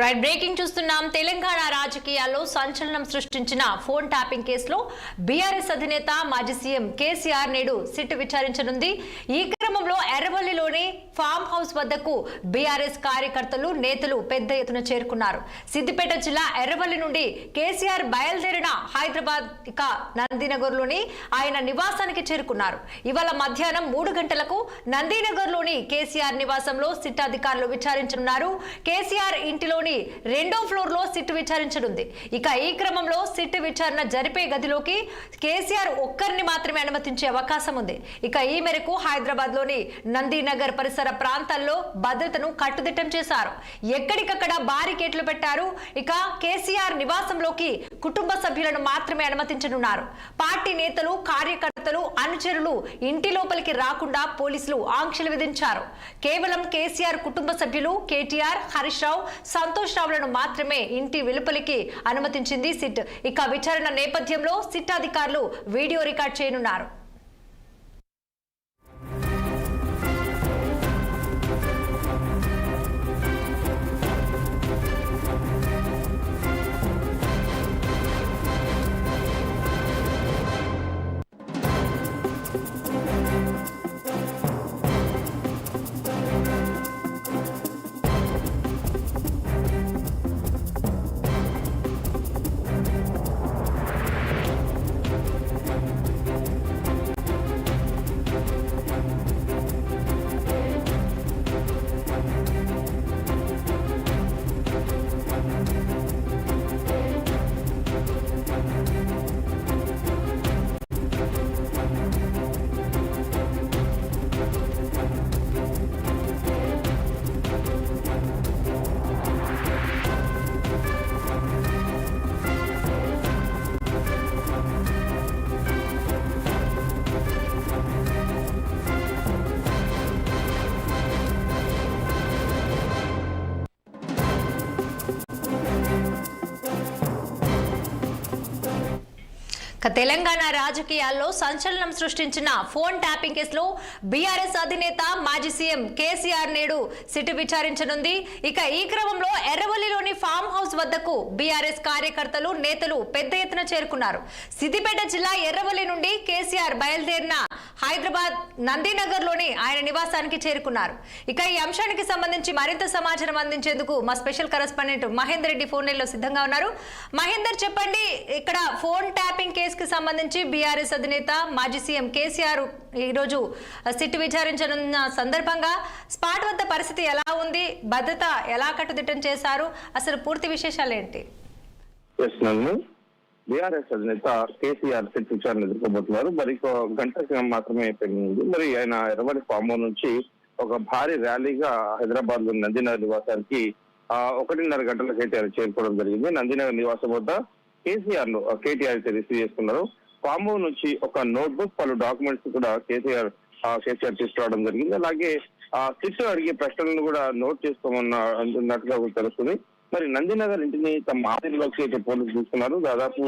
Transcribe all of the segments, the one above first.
Right breaking చూస్తున్నాం. తెలంగాణ రాజకీయాల్లో సంచలనం సృష్టించిన ఫోన్ ట్యాపింగ్ కేసులో బీఆర్ఎస్ అధినేత మాజీ సీఎం కేసీఆర్ నేడు సిట్ విచారించనుంది. ఈ క్రమంలో ఎర్రవల్లిలోని ఫామ్ హౌస్ వద్దకు బీఆర్ఎస్ కార్యకర్తలు నేతలు పెద్ద ఎత్తున చేరుకున్నారు. సిద్దిపేట జిల్లా ఎర్రవల్లి నుండి కేసీఆర్ బయలుదేరిన హైదరాబాద్ ఇక నందినగర్లోని ఆయన నివాసానికి చేరుకున్నారు. ఇవాళ మధ్యాహ్నం 3 గంటలకు నందినగర్లోని కేసీఆర్ నివాసంలో సిట్ అధికారులు విచారించనున్నారు. కేసీఆర్ ఇంటిలో రెండో ఫ్లోర్ లో సిట్ విచారించనుంది. ఇక ఈ క్రమంలో సిట్ విచారణ జరిపే గదిలోకి కేసీఆర్ ఒక్కరిని మాత్రమే అనుమతించే అవకాశం ఉంది. ఇక ఈ మేరకు హైదరాబాద్ లోని నందినగర్ పరిసర ప్రాంతాల్లో భద్రతను కట్టుదిట్టం చేశారు. ఎక్కడికక్కడ బారికేట్లు పెట్టారు. ఇక కేసీఆర్ నివాసంలోకి కుటుంబ సభ్యులను మాత్రమే అనుమతించనున్నారు. పార్టీ నేతలు, కార్యకర్తలు, అనుచరులు ఇంటి లోపలికి రాకుండా పోలీసులు ఆంక్షలు విధించారు. కేవలం కేసీఆర్ కుటుంబ సభ్యులు కేటీఆర్, హరీష్ రావు, సంతోష్ రావులను మాత్రమే ఇంటి వెలుపలికి అనుమతించింది సిట్. ఇక విచారణ నేపథ్యంలో సిట్ అధికారులు వీడియో రికార్డ్ చేయనున్నారు. తెలంగాణ రాజకీయాల్లో సంచలనం సృష్టించిన ఫోన్ ట్యాపింగ్ కేసులో బీఆర్ఎస్ అధినేత మాజీ సీఎం కేసీఆర్ నేడు సిట్ విచారించనుంది. ఇక ఈ క్రమంలో ఎర్రవల్లిలోని ఫామ్ హౌస్ వద్దకు బీఆర్ఎస్ కార్యకర్తలు, నేతలు పెద్ద ఎత్తున చేరుకున్నారు. సిద్దిపేట జిల్లా ఎర్రవల్లి నుండి కేసీఆర్ బయలుదేరిన హైదరాబాద్ నందినగర్ లోని ఆయన నివాసానికి చేరుకున్నారు. ఇక ఈ అంశానికి సంబంధించి మరింత సమాచారం అందించేందుకు మా special correspondent Mahender Reddy phone line లో సిద్ధంగా ఉన్నారు. మహేందర్, చెప్పండి, ఇక్కడ ఫోన్ ట్యాపింగ్ కేసుకి సంబంధించి బీఆర్ఎస్ అధినేత మాజీ సీఎం కేసీఆర్ ఈ రోజు సిట్ విచారించనున్న సందర్భంగా స్పాట్ వద్ద పరిస్థితి ఎలా ఉంది, భద్రత ఎలా కట్టుదిట్టం చేశారు, అసలు పూర్తి విశేషాలు ఏంటి? బీఆర్ఎస్ అధినేత కేసీఆర్ సిట్ విచారణ ఎదుర్కోబోతున్నారు. మరి గంట మాత్రమే పెరిగింది. మరి ఆయన ఎర్రవల్లి ఫామ్ నుంచి ఒక భారీ ర్యాలీగా హైదరాబాద్ లో నందినగర్ నివాసానికి 1:30 గంటలకైతే ఆయన చేరుకోవడం జరిగింది. నందినగర్ నివాసం వద్ద కేసీఆర్ ను కేటీఆర్ రిసీవ్ చేసుకున్నారు. ఫామ్ హౌస్ నుంచి ఒక నోట్బుక్, పలు డాక్యుమెంట్స్ కూడా కేసీఆర్ తీసుకురావడం జరిగింది. అలాగే సిట్ అడిగే ప్రశ్నలను కూడా నోట్ చేసుకోమన్నట్టుగా తెలుస్తుంది. మరి నందినగర్ ఇంటిని తమ ఆధీనంలోకి అయితే పోలీసులు తీసుకున్నారు. దాదాపు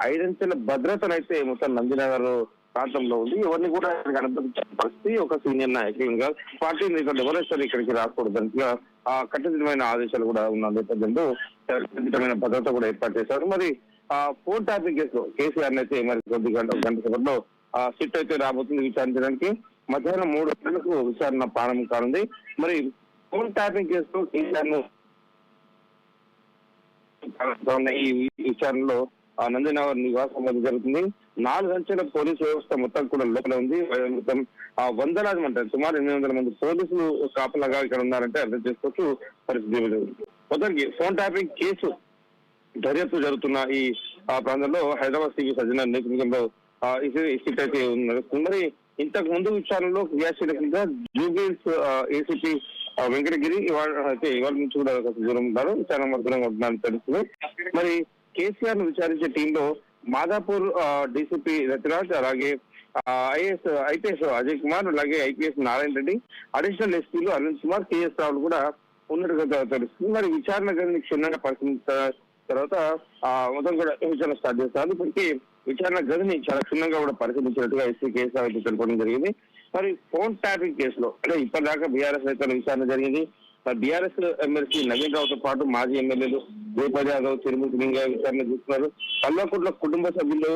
5 అంచెల భద్రతనైతే మొత్తం నందినగర్ ప్రాంతంలో ఉంది. ఎవరిని కూడా అనుమతించిన పరిస్థితి. ఒక సీనియర్ నాయకులుగా పార్టీ నేతలు ఎవరైతే ఇక్కడికి రాకూడదని కఠినమైన ఆదేశాలు కూడా ఉన్న నేపథ్యంలో కఠినమైన భద్రత కూడా ఏర్పాటు చేశారు. మరి ఫోన్ ట్యాపింగ్ కేసులో కేసీఆర్ అయితే మరి గంట సేపట్లో సిట్ అయితే రాబోతుంది విచారించడానికి. మధ్యాహ్నం 3 గంటలకు విచారణ ప్రారంభం కానుంది. మరి ఫోన్ ట్యాపింగ్ కేసులో కేసీఆర్ ను ఈ విచారణలో నందినగర్ నివాసం వద్ద జరుగుతుంది. 4 అంచెల పోలీసు వ్యవస్థ మొత్తం కూడా లోపల ఉంది. మొత్తం వందలాది మంది, సుమారు 800 మంది పోలీసులు కాపలాగా ఇక్కడ ఉన్నారంటే అర్థం చేసుకోవచ్చు పరిస్థితి. మొత్తానికి ఫోన్ ట్యాపింగ్ కేసు దర్యాప్తు జరుగుతున్న ఈ ప్రాంతంలో హైదరాబాద్ సిబి సజ్జనార్ నేతృత్వంలో సిట్ అయితే ఉన్నారు. మరి ఇంతకు ముందు విచారణలో క్రియాశీలకంగా జూబిల్స్ ఏసీపీ వెంకటగిరి ఇవాళ నుంచి కూడా దూరం ఉన్నారు, విచారణ దూరంగా ఉంటున్నారని తెలుస్తుంది. మరి కేసీఆర్ ను విచారించే టీంలో మాదాపూర్ డీసీపీ రతిరాజ్, అలాగే ఐపీఎస్ అజయ్ కుమార్, అలాగే ఐపీఎస్ నారాయణ రెడ్డి, అడిషనల్ ఎస్పీలు అరుణ్ కుమార్, కేఎస్ రావులు కూడా ఉన్నట్టుగా తెలుస్తుంది. మరి విచారణ గదిని క్షుణ్ణంగా పరిశీలించిన తర్వాత మొత్తం కూడా విచారణ స్టార్ట్ చేస్తారు. ఇప్పటికీ విచారణ గదిని చాలా క్షుణ్ణంగా కూడా పరిశీలించినట్టుగా ఎస్పీ కేసీఆర్ తెలపడం జరిగింది. మరి ఫోన్ ట్యాపింగ్ కేసులో అంటే ఇప్పటిదాకా బీఆర్ఎస్ నేతల విచారణ జరిగింది. బీఆర్ఎస్ ఎమ్మెల్సీ నవీన్ రావుతో పాటు మాజీ ఎమ్మెల్యేలు గోపాల్ యాదవ్, తిరుమతి లింగయ్య విచారణ చూస్తున్నారు. కల్వకుంట్ల కుటుంబ సభ్యులు,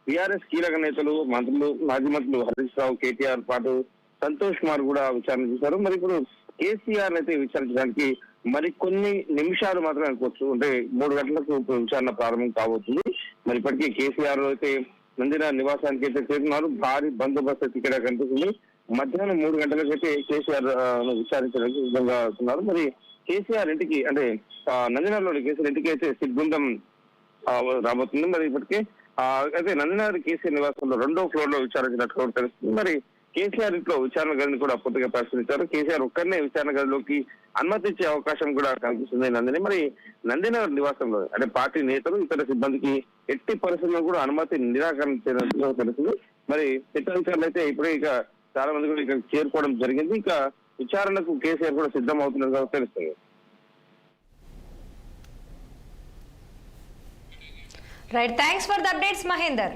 బీఆర్ఎస్ కీలక నేతలు, మంత్రులు, మాజీ మంత్రులు హరీష్ రావు, కేటీఆర్ పాటు సంతోష్ కుమార్ కూడా విచారణ చేశారు. మరి ఇప్పుడు కేసీఆర్ అయితే విచారించడానికి మరి కొన్ని నిమిషాలు మాత్రమే అనుకోవచ్చు. అంటే 3 గంటలకు విచారణ ప్రారంభం కాబోతుంది. మరి ఇప్పటికీ కేసీఆర్ అయితే నందిన నివాసానికి అయితే చేరుతున్నారు. భారీ బందోబస్తు ఇక్కడ కనిపిస్తుంది. మధ్యాహ్నం 3 గంటలకైతే కేసీఆర్ విచారించడానికి సిద్ధంగా అవుతున్నారు. మరి కేసీఆర్ ఇంటికి అంటే నందినలోని కేసీఆర్ ఇంటికి అయితే సిట్ బృందం రాబోతుంది. మరి ఇప్పటికే అయితే నందినగర్ కేసీఆర్ నివాసంలో 2వ ఫ్లోర్ లో విచారించినట్టు తెలుస్తుంది. మరి కేసీఆర్ ఇంట్లో విచారణ గదిని కూడా పూర్తిగా పరిశీలించారు. కేసీఆర్ ఒక్కరినే విచారణ గదిలోకి అనుమతి ఇచ్చే అవకాశం కూడా కనిపిస్తుంది నందిని. మరి నందినగర్ నివాసంలో అంటే పార్టీ నేతలు, ఇతర సిబ్బందికి ఎట్టి పరిస్థితుల్లో కూడా అనుమతి నిరాకరించినట్టు తెలుస్తుంది. మరి విచారణలు అయితే ఇప్పుడే ఇక చాలా మంది కూడా ఇక్కడ చేరుకోవడం జరిగింది. ఇక విచారణకు కేసీఆర్ కూడా సిద్ధం అవుతున్నట్టుగా తెలుస్తుంది. Right, thanks for the updates Mahender.